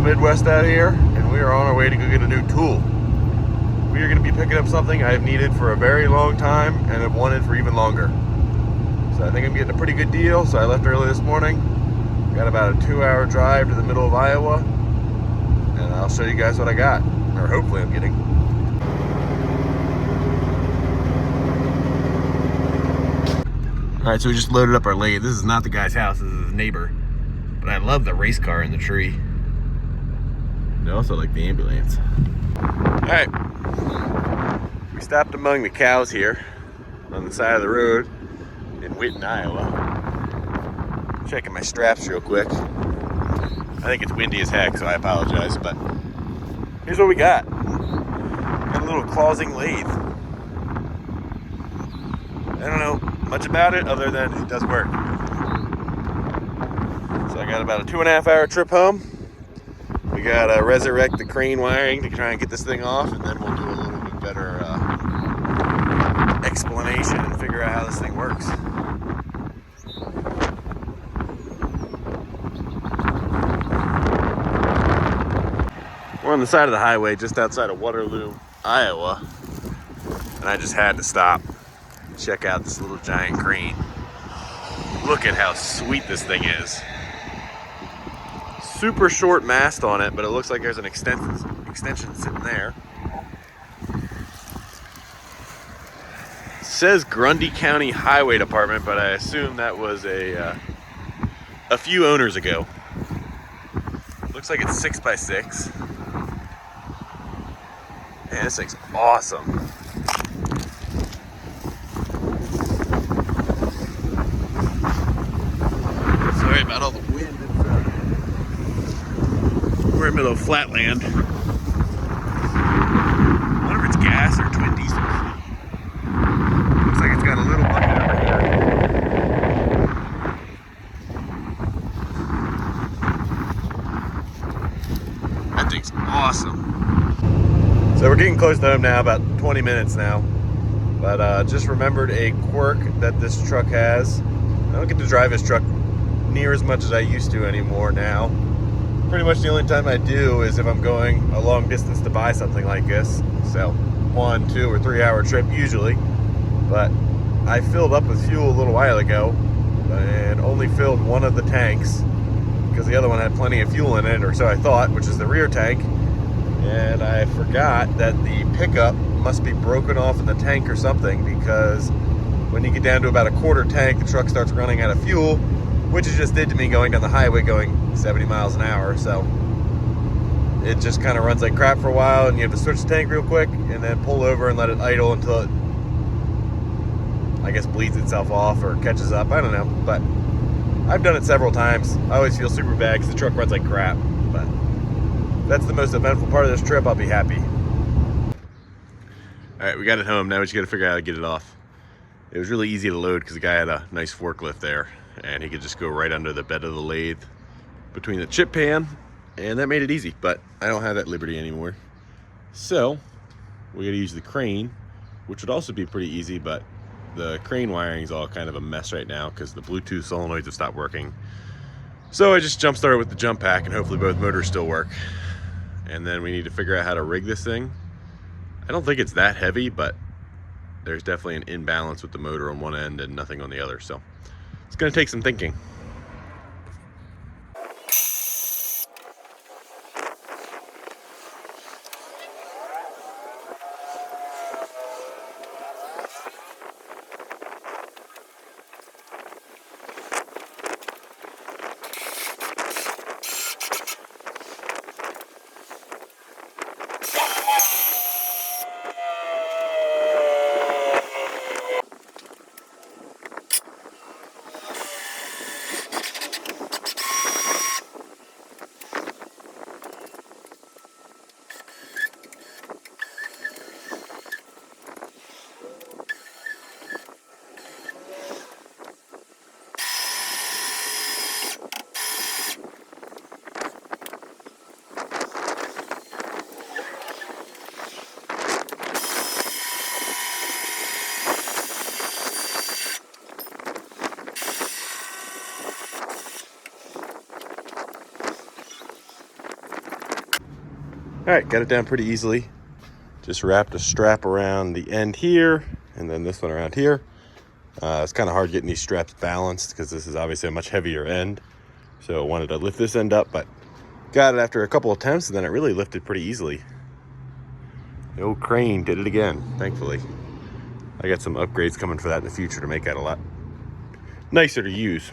Midwest out here, and we are on our way to go get a new tool. We are going to be picking up something I have needed for a very long time and have wanted for even longer. So I think I'm getting a pretty good deal, so I left early this morning. Got about a 2-hour drive to the middle of Iowa, and I'll show you guys what I got, or hopefully I'm getting. Alright, so we just loaded up our lathe. This is not the guy's house, this is his neighbor. But I love the race car in the tree. I also like the ambulance. Alright, we stopped among the cows here on the side of the road in Whitten, Iowa. Checking my straps real quick. I think it's windy as heck, so I apologize, but here's what we got. Got a little clausing lathe. I don't know much about it other than it does work. So I got about a 2.5-hour trip home. We gotta resurrect the crane wiring to try and get this thing off, and then we'll do a little bit better explanation and figure out how this thing works. We're on the side of the highway just outside of Waterloo, Iowa, and I just had to stop and check out this little giant crane. Look at how sweet this thing is. Super short mast on it, but it looks like there's an extension sitting there. It says Grundy County Highway Department, but I assume that was a few owners ago. Looks like it's 6x6. Man, this thing's awesome. Sorry about all the wind. We're in the middle of flatland. I wonder if it's gas or twin diesels. Looks like it's got a little bucket over here. That thing's awesome. So we're getting close to home now, about 20 minutes now. But just remembered a quirk that this truck has. I don't get to drive this truck near as much as I used to anymore now. Pretty much the only time I do is if I'm going a long distance to buy something like this. So 1, 2, or 3 hour trip usually. But I filled up with fuel a little while ago and only filled one of the tanks because the other one had plenty of fuel in it, or so I thought, which is the rear tank. And I forgot that the pickup must be broken off in the tank or something, because when you get down to about a quarter tank, the truck starts running out of fuel, which it just did to me going down the highway going 70 miles an hour. So it just kind of runs like crap for a while, and you have to switch the tank real quick and then pull over and let it idle until it, I guess, bleeds itself off or catches up. I don't know, but I've done it several times. I always feel super bad because the truck runs like crap, but that's the most eventful part of this trip. I'll be happy. All right, we got it home. Now we just got to figure out how to get it off. It was really easy to load because the guy had a nice forklift there, and he could just go right under the bed of the lathe between the chip pan, and that made it easy, but I don't have that liberty anymore. So we got to use the crane, which would also be pretty easy, but the crane wiring is all kind of a mess right now because the Bluetooth solenoids have stopped working. So I just jump started with the jump pack, and hopefully both motors still work. And then we need to figure out how to rig this thing. I don't think it's that heavy, but there's definitely an imbalance with the motor on one end and nothing on the other. So it's going to take some thinking. All right, got it down pretty easily. Just wrapped a strap around the end here, and then this one around here. It's kind of hard getting these straps balanced because this is obviously a much heavier end. So I wanted to lift this end up, but got it after a couple attempts, and then it really lifted pretty easily. The old crane did it again, thankfully. I got some upgrades coming for that in the future to make that a lot nicer to use.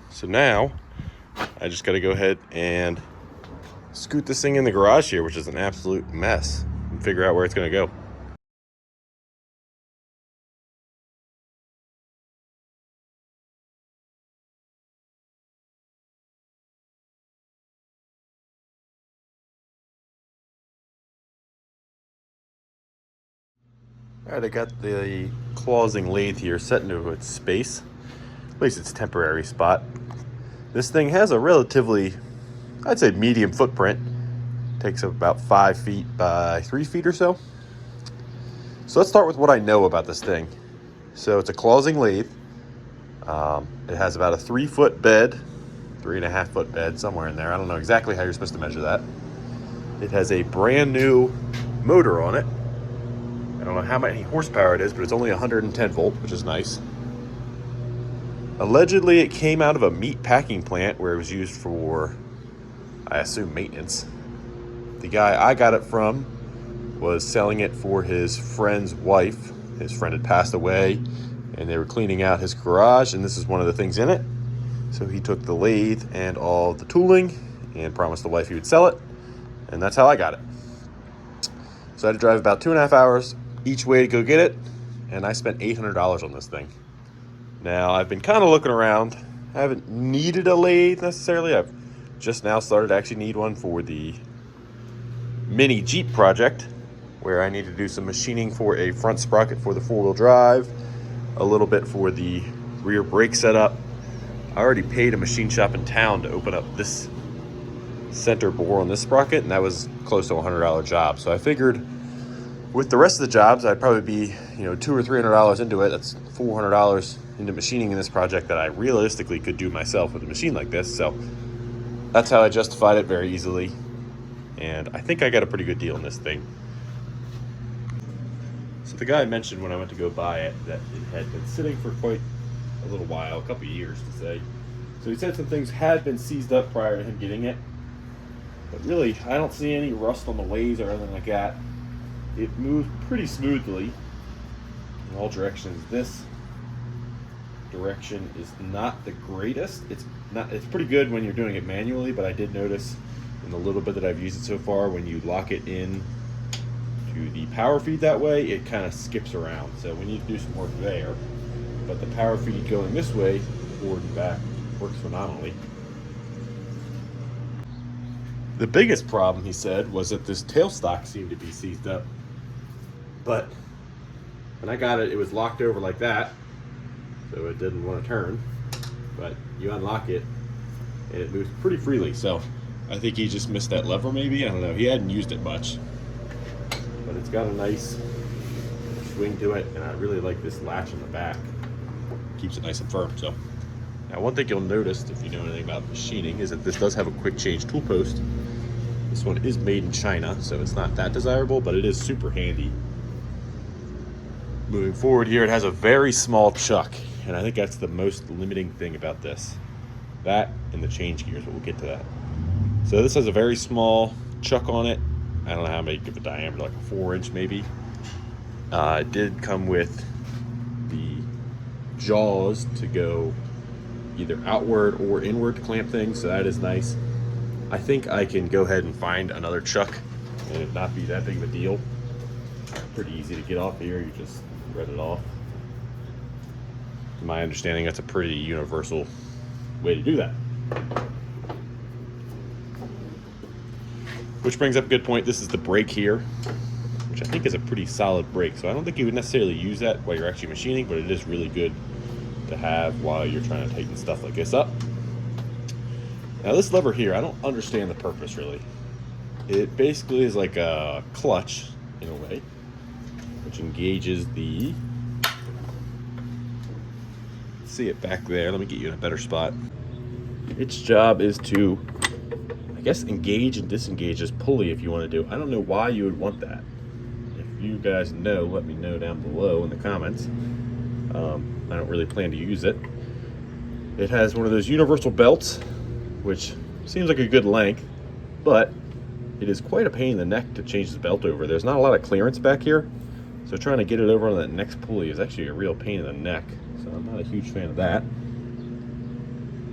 So now I just got to go ahead and scoot this thing in the garage here, which is an absolute mess, and figure out where it's going to go. All right, I got the clawsing lathe here set into its space, at least its temporary spot. This thing has a relatively, I'd say, medium footprint. Takes up about 5 feet by 3 feet or so. So let's start with what I know about this thing. So it's a clawsing lathe. It has about a 3-foot bed, 3.5-foot bed, somewhere in there. I don't know exactly how you're supposed to measure that. It has a brand new motor on it. I don't know how many horsepower it is, but it's only 110 volt, which is nice. Allegedly, it came out of a meat packing plant where it was used for, I assume, maintenance. The guy I got it from was selling it for his friend's wife. His friend had passed away, and they were cleaning out his garage, and this is one of the things in it. So he took the lathe and all the tooling and promised the wife he would sell it, and that's how I got it. So I had to drive about 2.5 hours each way to go get it, and I spent $800 on this thing. Now, I've been kind of looking around. I haven't needed a lathe necessarily. I've just now started to actually need one for the mini Jeep project, where I need to do some machining for a front sprocket for the 4-wheel drive, a little bit for the rear brake setup. I already paid a machine shop in town to open up this center bore on this sprocket, and that was close to a $100 job. So I figured with the rest of the jobs, I'd probably be, $200 or $300 into it. That's $400 into machining in this project that I realistically could do myself with a machine like this. So that's how I justified it very easily. And I think I got a pretty good deal on this thing. So the guy mentioned when I went to go buy it that it had been sitting for quite a little while, a couple of years to say. So he said some things had been seized up prior to him getting it. But really, I don't see any rust on the lathe or anything like that. It moved pretty smoothly in all directions. This direction is not the greatest. It's pretty good when you're doing it manually, but I did notice in the little bit that I've used it so far, when you lock it in to the power feed that way, it kind of skips around. So we need to do some work there. But the power feed going this way, forward and back, works phenomenally. The biggest problem, he said, was that this tailstock seemed to be seized up. But when I got it, it was locked over like that, so it didn't want to turn. But you unlock it, and it moves pretty freely. So I think he just missed that lever maybe. I don't know. He hadn't used it much. But it's got a nice swing to it, and I really like this latch on the back. Keeps it nice and firm. So now one thing you'll notice, if you know anything about machining, is that this does have a quick change tool post. This one is made in China, so it's not that desirable, but it is super handy. Moving forward here, it has a very small chuck, and I think that's the most limiting thing about this. That and the change gears, but we'll get to that. So this has a very small chuck on it. I don't know how big of a diameter, like a 4-inch maybe. It did come with the jaws to go either outward or inward to clamp things, so that is nice. I think I can go ahead and find another chuck and it not be that big of a deal. Pretty easy to get off here, you just thread it off. To my understanding, that's a pretty universal way to do that. Which brings up a good point. This is the brake here, which I think is a pretty solid brake. So I don't think you would necessarily use that while you're actually machining, but it is really good to have while you're trying to tighten stuff like this up. Now this lever here, I don't understand the purpose really. It basically is like a clutch in a way, which engages the, see it back there, let me get you in a better spot. Its job is to I guess engage and disengage this pulley if you want to do. I don't know why you would want that. If you guys know, let me know down below in the comments. I don't really plan to use it. It has one of those universal belts, which seems like a good length, but it is quite a pain in the neck to change the belt over. There's not a lot of clearance back here, so trying to get it over on that next pulley is actually a real pain in the neck. So I'm not a huge fan of that.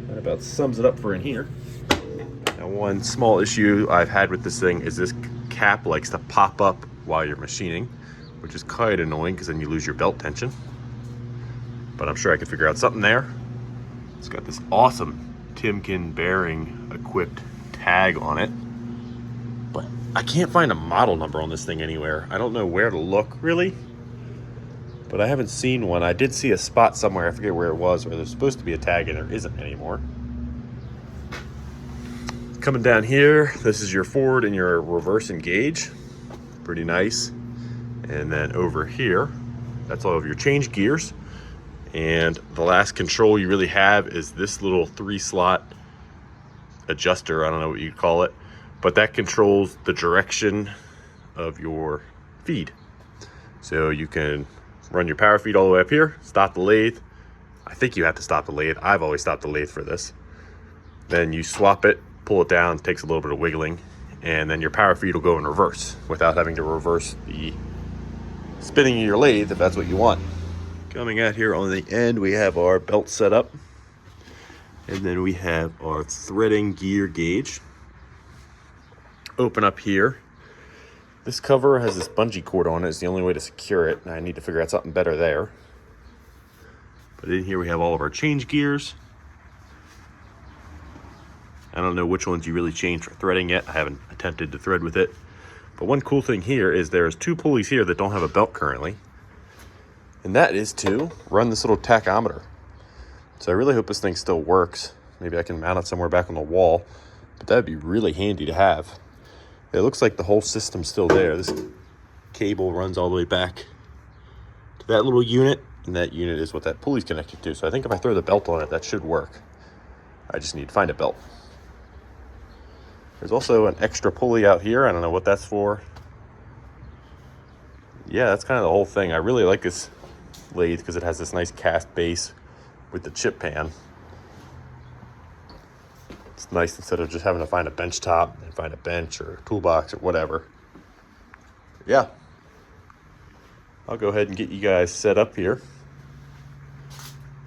That about sums it up for in here. Now, one small issue I've had with this thing is this cap likes to pop up while you're machining, which is quite annoying because then you lose your belt tension. But I'm sure I could figure out something there. It's got this awesome Timken bearing equipped tag on it, but I can't find a model number on this thing anywhere. I don't know where to look really, but I haven't seen one. I did see a spot somewhere, I forget where it was, where there's supposed to be a tag and there isn't anymore. Coming down here, this is your forward and your reverse engage. Pretty nice. And then over here, that's all of your change gears. And the last control you really have is this little 3-slot adjuster. I don't know what you'd call it, but that controls the direction of your feed. So you can run your power feed all the way up here, stop the lathe. I think you have to stop the lathe. I've always stopped the lathe for this. Then you swap it, pull it down, takes a little bit of wiggling, and then your power feed will go in reverse without having to reverse the spinning of your lathe if that's what you want. Coming out here on the end, we have our belt set up, and then we have our threading gear gauge. Open up here. This cover has this bungee cord on it. It's the only way to secure it, and I need to figure out something better there. But in here we have all of our change gears. I don't know which ones you really change for threading yet. I haven't attempted to thread with it. But one cool thing here is there's 2 pulleys here that don't have a belt currently. And that is to run this little tachometer. So I really hope this thing still works. Maybe I can mount it somewhere back on the wall, but that'd be really handy to have. It looks like the whole system's still there. This cable runs all the way back to that little unit, and that unit is what that pulley's connected to. So I think if I throw the belt on it, that should work. I just need to find a belt. There's also an extra pulley out here. I don't know what that's for. Yeah, that's kind of the whole thing. I really like this lathe because it has this nice cast base with the chip pan. It's nice instead of just having to find a bench top and find a bench or a toolbox or whatever. Yeah, I'll go ahead and get you guys set up here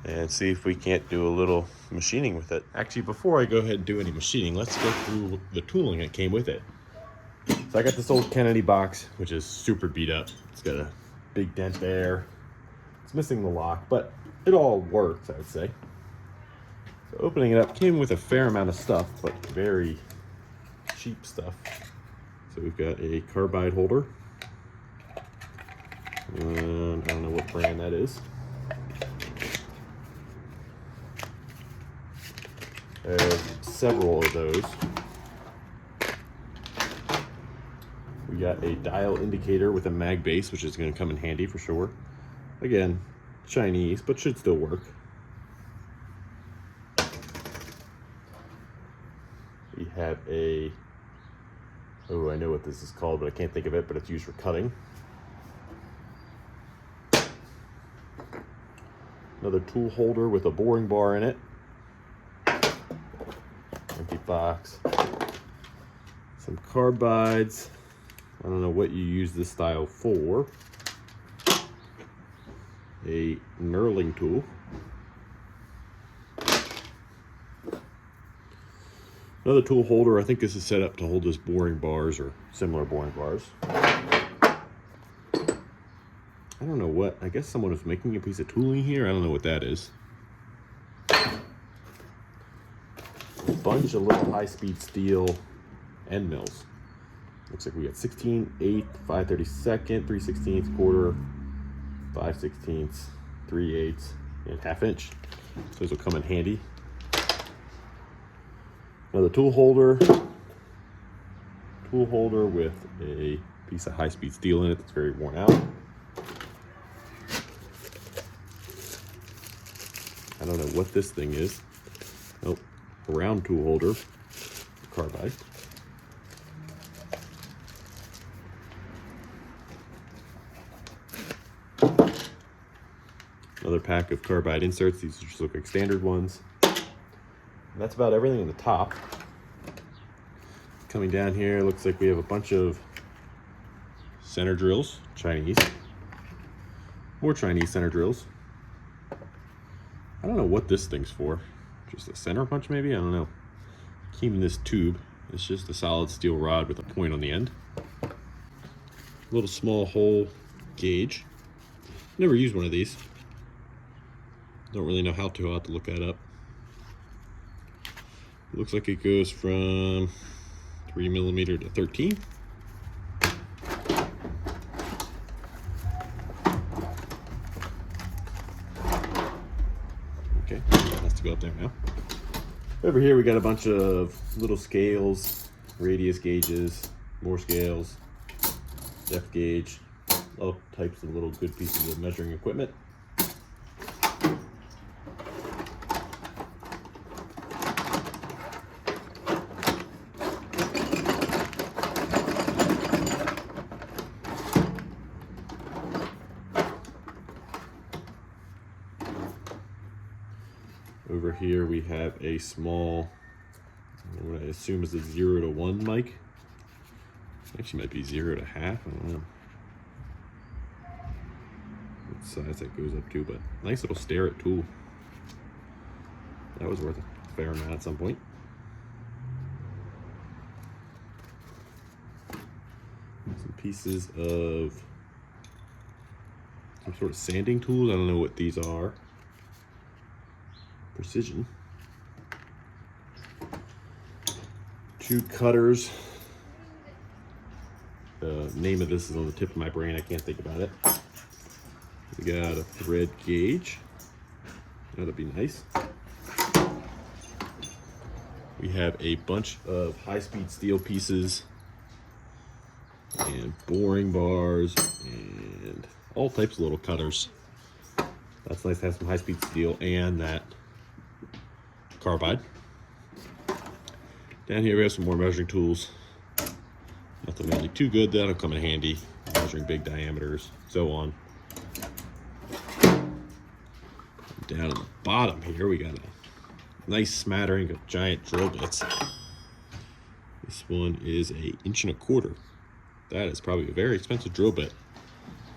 and see if we can't do a little machining with it. Actually, before I go ahead and do any machining, let's go through the tooling that came with it. So I got this old Kennedy box, which is super beat up. It's got a big dent there. It's missing the lock, but it all works, I would say. So opening it up, came with a fair amount of stuff, but very cheap stuff. So we've got a carbide holder. I don't know what brand that is. There's several of those. We got a dial indicator with a mag base, which is going to come in handy for sure. Again, Chinese, but should still work. We have a, oh, I know what this is called, but I can't think of it, but it's used for cutting. Another tool holder with a boring bar in it. Empty box. Some carbides. I don't know what you use this style for. A knurling tool. Another tool holder. I think this is set up to hold this boring bars or similar boring bars. I don't know what. I guess someone was making a piece of tooling here. I don't know what that is. A bunch of little high-speed steel end mills. Looks like we got 16/8, 5/32, 3/16, quarter, 5/16, 3/8, and 1/2 inch. Those will come in handy. Another tool holder. Tool holder with a piece of high-speed steel in it that's very worn out. I don't know what this thing is. Oh, a round tool holder, carbide. Another pack of carbide inserts. These just look like standard ones. And that's about everything on the top. Coming down here, looks like we have a bunch of center drills, Chinese. More Chinese center drills. I don't know what this thing's for. Just a center punch maybe? I don't know. Keeping this tube. It's just a solid steel rod with a point on the end. Little small hole gauge. Never used one of these. Don't really know how to. I'll have to look that up. It looks like it goes from 3mm to 13. Okay, has to go up there now. Over here we got a bunch of little scales, radius gauges, more scales, depth gauge, all types of little good pieces of measuring equipment. Over here we have a small, what I assume is a 0 to 1 mic. Actually might be 0 to half, I don't know what size that goes up to, but nice little stare-it tool. That was worth a fair amount at some point. Some pieces of some sort of sanding tools. I don't know what these are. Precision. 2 cutters. The name of this is on the tip of my brain. I can't think about it. We got a thread gauge. That'll be nice. We have a bunch of high-speed steel pieces and boring bars and all types of little cutters. That's nice to have some high-speed steel and that carbide. Down here we have some more measuring tools. Nothing really too good. That'll come in handy. Measuring big diameters, so on. Down at the bottom here we got a nice smattering of giant drill bits. This one is an 1.25 inch. That is probably a very expensive drill bit.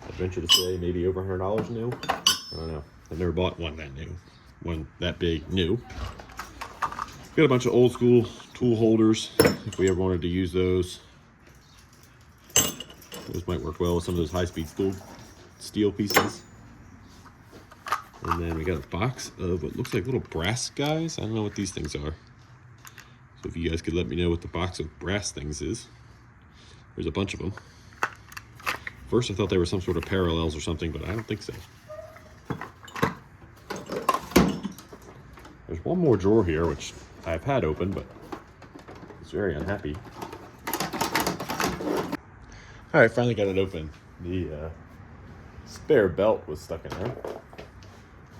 I'd venture to say maybe over $100 new. I don't know. I've never bought one that new. One that big new. Got a bunch of old school tool holders if we ever wanted to use those. Those might work well with some of those high-speed steel pieces. And then we got a box of what looks like little brass guys. I don't know what these things are. So if you guys could let me know what the box of brass things is. There's a bunch of them. First I thought they were some sort of parallels or something, but I don't think so. There's one more drawer here, which I've had open, but it's very unhappy. All right, finally got it open. The spare belt was stuck in there.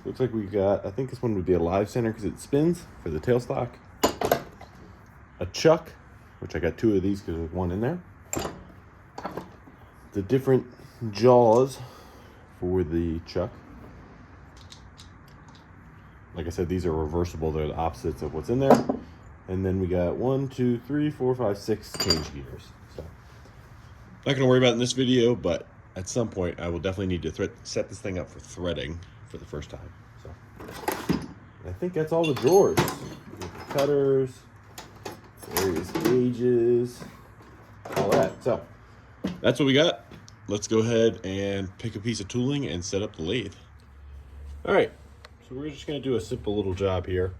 Looks like we got, I think this one would be a live center because it spins for the tailstock. A chuck, which I got 2 of these because there's one in there. The different jaws for the chuck. Like I said, these are reversible. They're the opposites of what's in there. And then we got 1, 2, 3, 4, 5, 6 change gears. So, not gonna worry about it in this video, but at some point I will definitely need to set this thing up for threading for the first time. So, I think that's all the drawers. The cutters, various gauges, all that. So, that's what we got. Let's go ahead and pick a piece of tooling and set up the lathe. All right. So we're just going to do a simple little job here.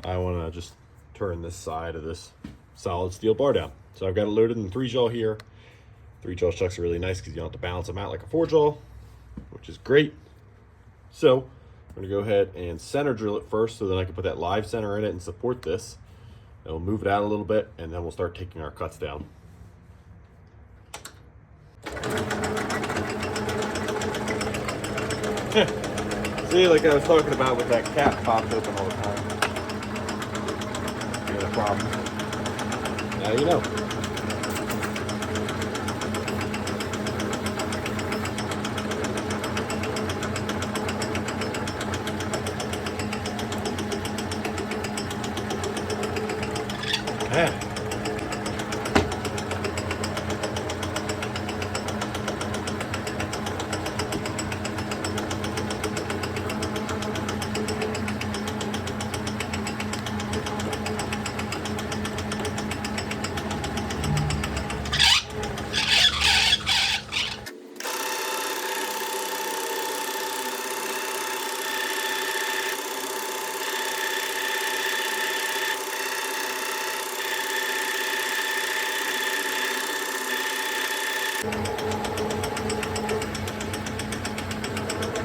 I want to just turn this side of this solid steel bar down. So I've got it loaded in 3-jaw here. 3-jaw chucks are really nice because you don't have to balance them out like a 4-jaw, which is great. So I'm going to go ahead and center drill it first so that I can put that live center in it and support this. And we'll move it out a little bit and then we'll start taking our cuts down. See, like I was talking about with that cap popped open all the time. You got a problem. Now you know.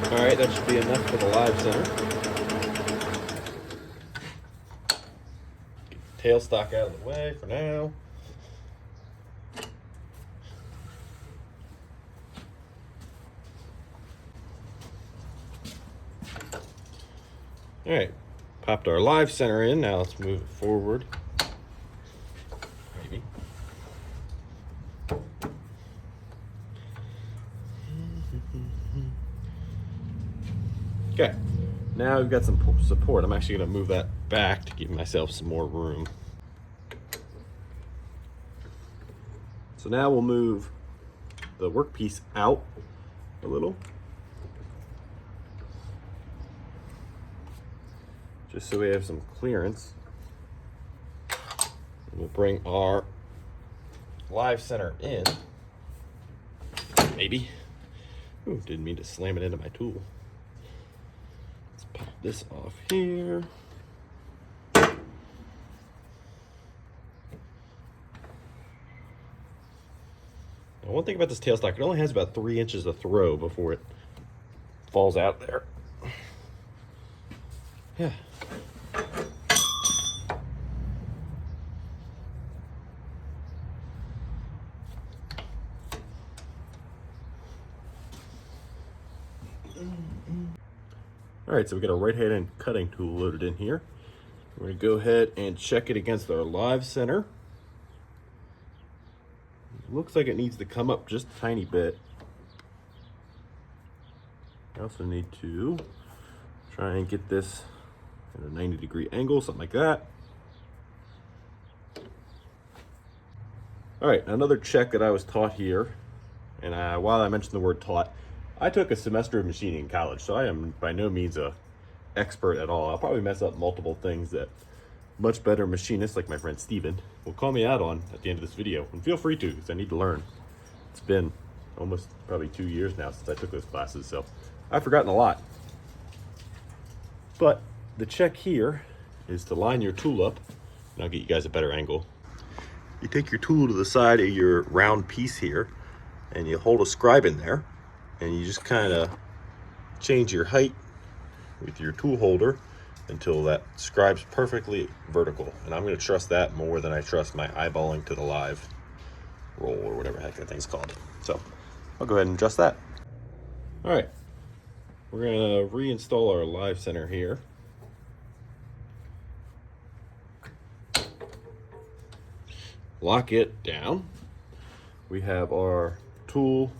All right, that should be enough for the live center. Get the tailstock out of the way for now. All right, popped our live center in. Now let's move it forward. Maybe. Okay, now we've got some support. I'm actually gonna move that back to give myself some more room. So now we'll move the workpiece out a little, just so we have some clearance. And we'll bring our live center in. Maybe. Ooh, didn't mean to slam it into my tool. Let's pop this off here. Now, one thing about this tailstock, it only has about 3 inches of throw before it falls out there. Yeah. All right, so we got a right-hand cutting tool loaded in here. We're gonna go ahead and check it against our live center. It looks like it needs to come up just a tiny bit. I also need to try and get this at a 90-degree angle, something like that. All right, another check that I was taught here, and while I mentioned the word taught, I took a semester of machining in college, so I am by no means a expert at all. I'll probably mess up multiple things that much better machinists like my friend Steven will call me out on at the end of this video. And feel free to, because I need to learn. It's been almost probably 2 years now since I took those classes, so I've forgotten a lot. But the check here is to line your tool up, and I'll get you guys a better angle. You take your tool to the side of your round piece here, and you hold a scribe in there, and you just kind of change your height with your tool holder until that scribe's perfectly vertical. And I'm going to trust that more than I trust my eyeballing to the live roll or whatever the heck that thing's called. So I'll go ahead and adjust that. All right, we're going to reinstall our live center here. Lock it down. We have our tool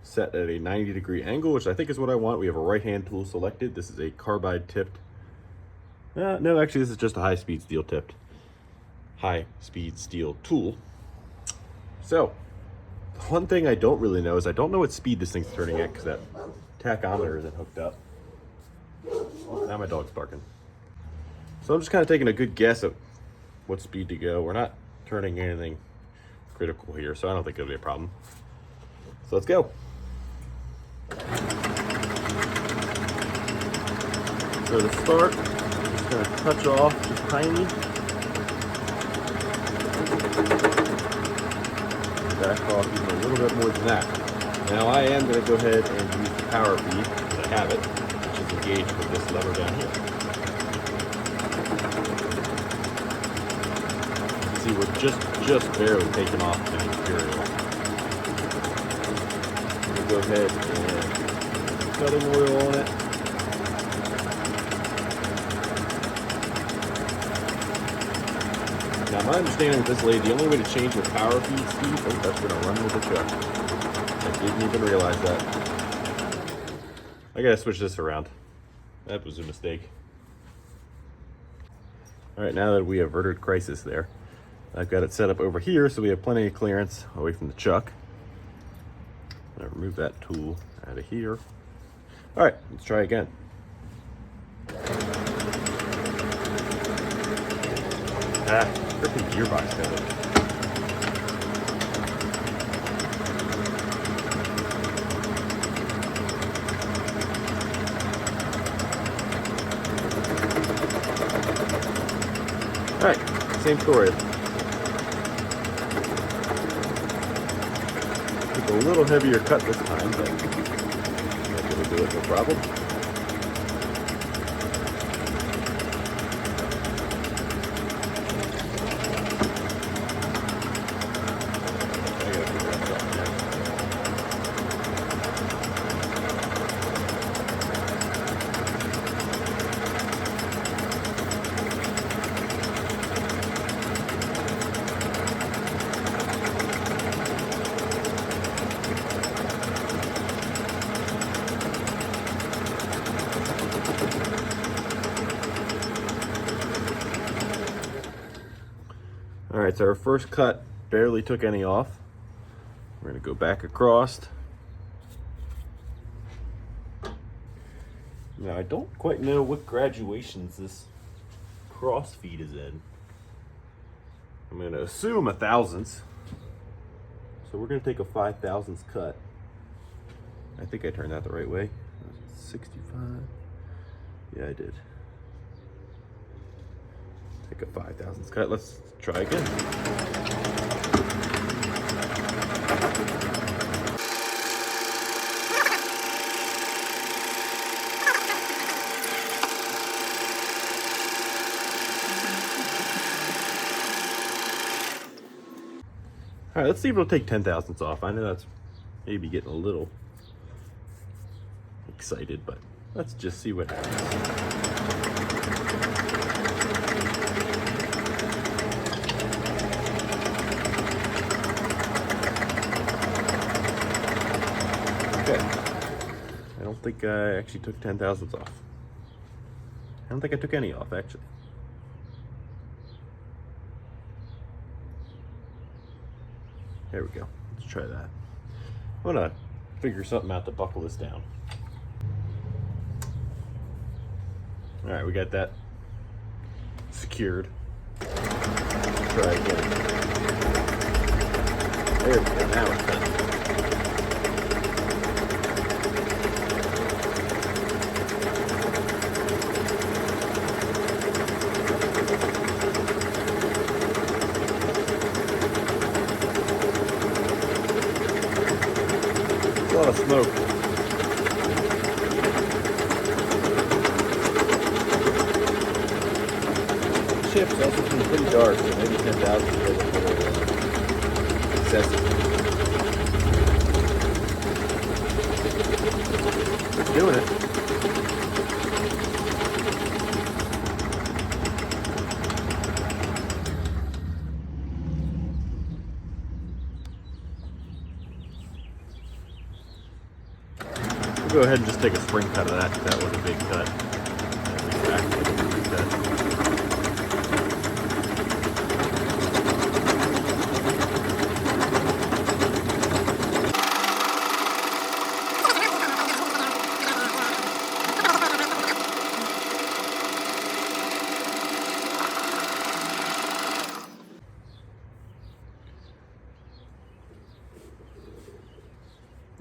set at a 90-degree angle, which I think is what I want. We have a right-hand tool selected. This is a carbide tipped. No, actually, this is just a high-speed steel tool. So, one thing I don't really know is I don't know what speed this thing's turning at because that tachometer isn't hooked up. Oh, now my dog's barking. So I'm just kind of taking a good guess at what speed to go. We're not turning anything critical here, so I don't think it'll be a problem. So let's go. So to start, I'm just going to touch off just tiny. Back off even a little bit more than that. Now I am going to go ahead and use the power feed, because I have it, which is engaged with this lever down here. You can see we're just barely taking off the material. We'll go ahead and put cutting oil on it. Now my understanding with this lathe, the only way to change the power feed speed, oh, that's going to run with the chuck. I didn't even realize that. I got to switch this around. That was a mistake. All right, now that we averted crisis there, I've got it set up over here so we have plenty of clearance away from the chuck. I'm going to remove that tool out of here. All right, let's try again. Freaking gearbox cover. All right, same story. It's a little heavier cut this time, but We'll do it, no problem. All right, so our first cut barely took any off. We're gonna go back across. Now, I don't quite know what graduations this cross feed is in. I'm gonna assume a thousandths. So we're gonna take a 5/1000ths cut. I think I turned that the right way. 65. Yeah, I did. Take a 5/1000ths cut. Let's try again. All right, let's see if it'll take 10/1000ths off. I know that's maybe getting a little excited, but let's just see what happens. Okay, I don't think I actually took 10/1000ths off. I don't think I took any off, actually. There we go. Let's try that. I'm gonna figure something out to buckle this down. All right, we got that secured. Let's try again. There we go. Now it's done. A lot of smoke. Chips also seem pretty dark, so maybe 10,000 is a little excessive. It's doing it. We'll go ahead and just take a spring cut of that because that was a big cut. At least actually a big cut.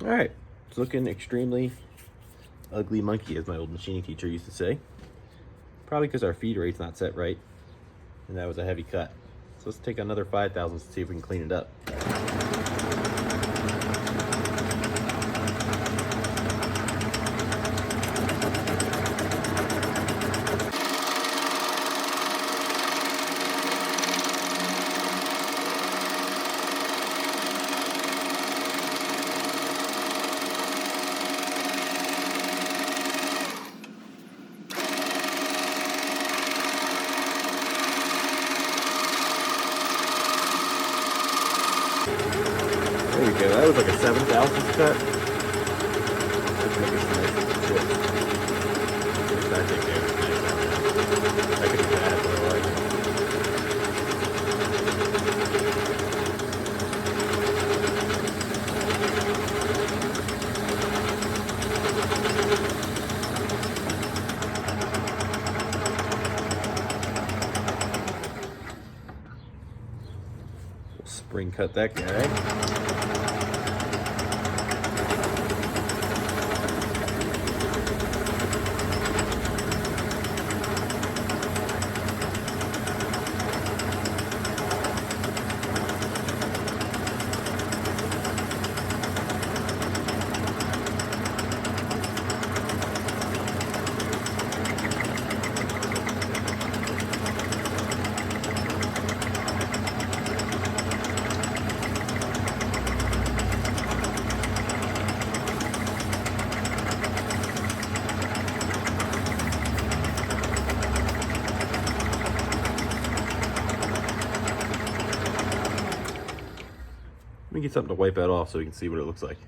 All right, it's looking extremely ugly monkey, as my old machining teacher used to say. Probably because our feed rate's not set right, and that was a heavy cut. So let's take another 5/1000ths to see if we can clean it up. There we go. That was like a 7/1000ths cut. Let's make it some nice chips. I think they were nice. I could have bad, but I like it. We'll spring cut that guy. get something to wipe that off so we can see what it looks like.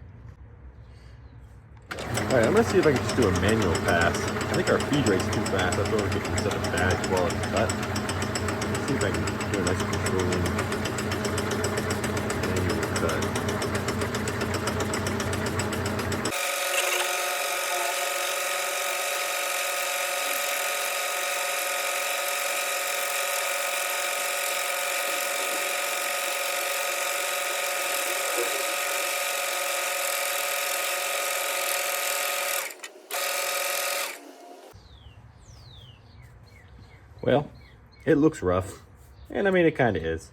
Alright, I'm going to see if I can just do a manual pass. I think our feed rate's too fast. That's why we're getting such a bad quality cut. Let's see if I can do a nice controlling manual cut. Well, it looks rough, and I mean it kind of is,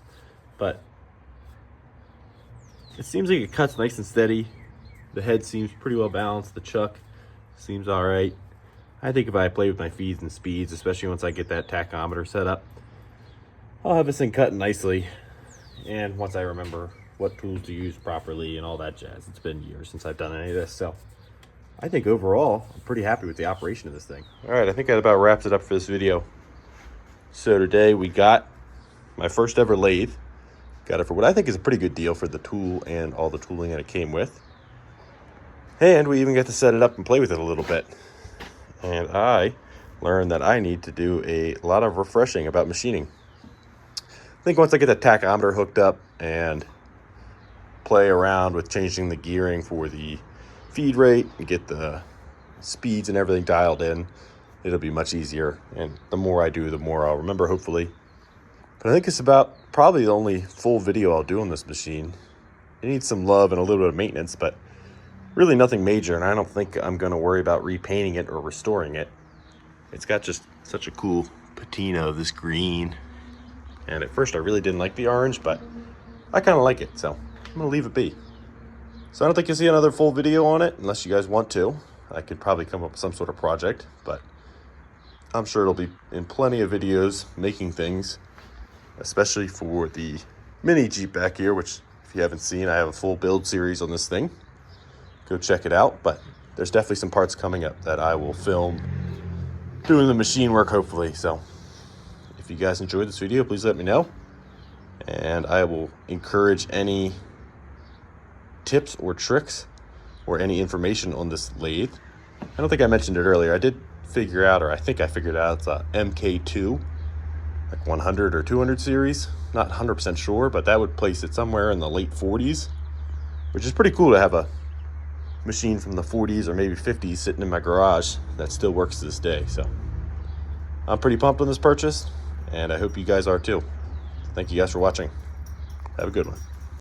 but it seems like it cuts nice and steady. The head seems pretty well balanced. The chuck seems all right. I think if I play with my feeds and speeds, especially once I get that tachometer set up, I'll have this thing cut nicely. And once I remember what tools to use properly and all that jazz. It's been years since I've done any of this, so I think overall I'm pretty happy with the operation of this thing. All right, I think that about wraps it up for this video. So today we got my first ever lathe. Got it for what I think is a pretty good deal for the tool and all the tooling that it came with. And we even got to set it up and play with it a little bit. And I learned that I need to do a lot of refreshing about machining. I think once I get the tachometer hooked up and play around with changing the gearing for the feed rate and get the speeds and everything dialed in, it'll be much easier. And the more I do, the more I'll remember, hopefully. But I think it's about probably the only full video I'll do on this machine. It needs some love and a little bit of maintenance, but really nothing major. And I don't think I'm going to worry about repainting it or restoring it. It's got just such a cool patina of this green. And at first I really didn't like the orange, but I kind of like it. So I'm going to leave it be. So I don't think you'll see another full video on it unless you guys want to. I could probably come up with some sort of project, but I'm sure it'll be in plenty of videos making things, especially for the mini Jeep back here, which if you haven't seen, I have a full build series on this thing. Go check it out, but there's definitely some parts coming up that I will film doing the machine work, hopefully. So if you guys enjoyed this video, please let me know, and I will encourage any tips or tricks or any information on this lathe. I don't think I mentioned it earlier. I did figure out, or I think I figured out, it's a MK2, like 100 or 200 series. Not 100% sure, but that would place it somewhere in the late 40s, which is pretty cool to have a machine from the 40s or maybe 50s sitting in my garage that still works to this day. So I'm pretty pumped on this purchase, and I hope you guys are too. Thank you guys for watching. Have a good one.